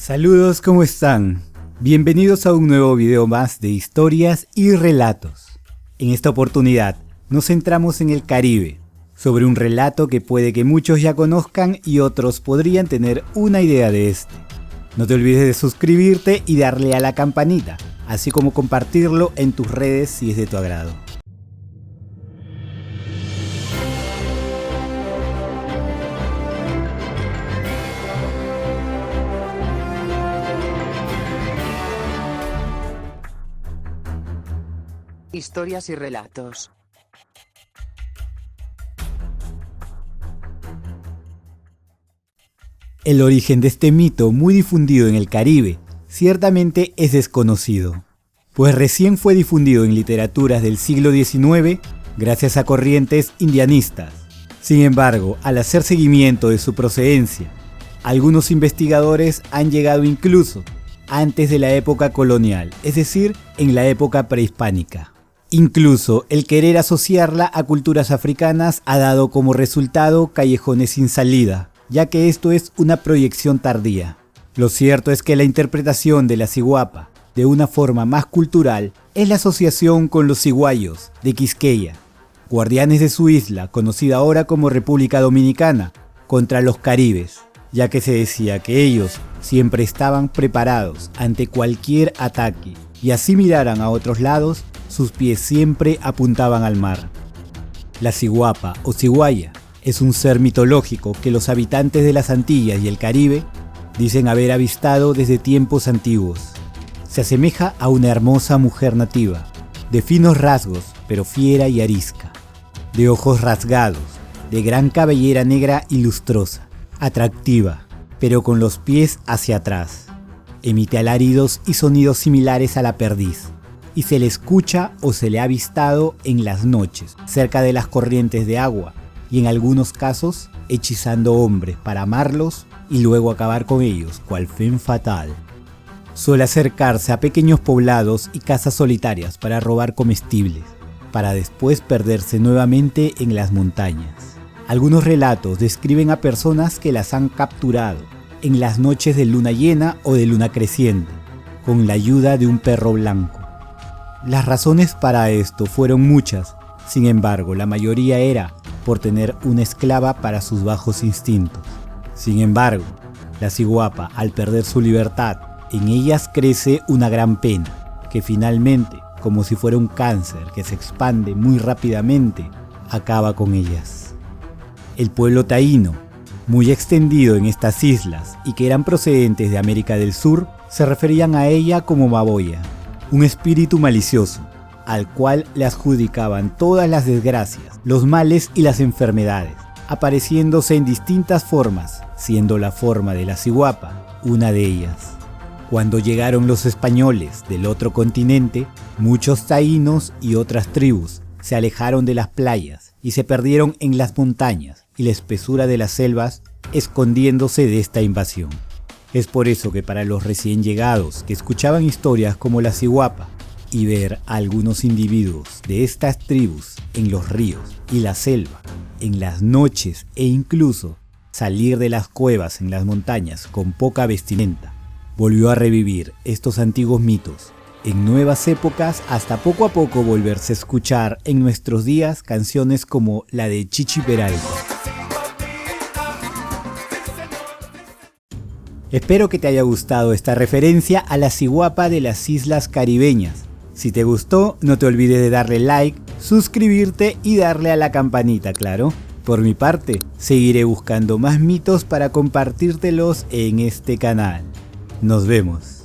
Saludos, ¿cómo están? Bienvenidos a un nuevo video más de historias y relatos. En esta oportunidad nos centramos en el Caribe, sobre un relato que puede que muchos ya conozcan y otros podrían tener una idea de este. No te olvides de suscribirte y darle a la campanita, así como compartirlo en tus redes si es de tu agrado. Historias y relatos. El origen de este mito, muy difundido en el Caribe, ciertamente es desconocido, pues recién fue difundido en literaturas del siglo XIX gracias a corrientes indianistas. Sin embargo, al hacer seguimiento de su procedencia, algunos investigadores han llegado incluso antes de la época colonial, es decir, en la época prehispánica. Incluso el querer asociarla a culturas africanas ha dado como resultado callejones sin salida, ya que esto es una proyección tardía. Lo cierto es que la interpretación de la ciguapa, de una forma más cultural, es la asociación con los ciguayos de Quisqueya, guardianes de su isla, conocida ahora como República Dominicana, contra los caribes, ya que se decía que ellos siempre estaban preparados ante cualquier ataque, y así miraran a otros lados, sus pies siempre apuntaban al mar. La ciguapa o ciguaya es un ser mitológico que los habitantes de las Antillas y el Caribe dicen haber avistado desde tiempos antiguos. Se asemeja a una hermosa mujer nativa, de finos rasgos pero fiera y arisca, de ojos rasgados, de gran cabellera negra y lustrosa, atractiva, pero con los pies hacia atrás. Emite alaridos y sonidos similares a la perdiz, y se le escucha o se le ha avistado en las noches, cerca de las corrientes de agua, y en algunos casos hechizando hombres para amarlos y luego acabar con ellos, cual femme fatal. Suele acercarse a pequeños poblados y casas solitarias para robar comestibles, para después perderse nuevamente en las montañas. Algunos relatos describen a personas que las han capturado en las noches de luna llena o de luna creciente, con la ayuda de un perro blanco. Las razones para esto fueron muchas, sin embargo, la mayoría era por tener una esclava para sus bajos instintos. Sin embargo, la ciguapa, al perder su libertad, en ellas crece una gran pena, que finalmente, como si fuera un cáncer que se expande muy rápidamente, acaba con ellas. El pueblo taíno, muy extendido en estas islas y que eran procedentes de América del Sur, se referían a ella como Maboya, un espíritu malicioso, al cual le adjudicaban todas las desgracias, los males y las enfermedades, apareciéndose en distintas formas, siendo la forma de la ciguapa una de ellas. Cuando llegaron los españoles del otro continente, muchos taínos y otras tribus se alejaron de las playas y se perdieron en las montañas y la espesura de las selvas, escondiéndose de esta invasión. Es por eso que para los recién llegados que escuchaban historias como la ciguapa y ver a algunos individuos de estas tribus en los ríos y la selva, en las noches e incluso salir de las cuevas en las montañas con poca vestimenta, volvió a revivir estos antiguos mitos en nuevas épocas hasta poco a poco volverse a escuchar en nuestros días canciones como la de Chichi Peralta. Espero que te haya gustado esta referencia a la ciguapa de las islas caribeñas. Si te gustó, no te olvides de darle like, suscribirte y darle a la campanita, claro. Por mi parte, seguiré buscando más mitos para compartírtelos en este canal. Nos vemos.